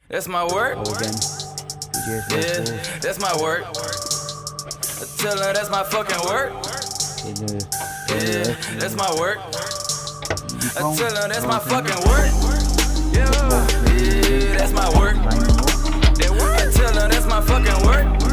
That's my work. Yeah, that's my work. I tell her that's my fucking work. Yeah, that's my work. I tell her that's my fucking work. Yeah, that's my work. I tell her that's my fucking work.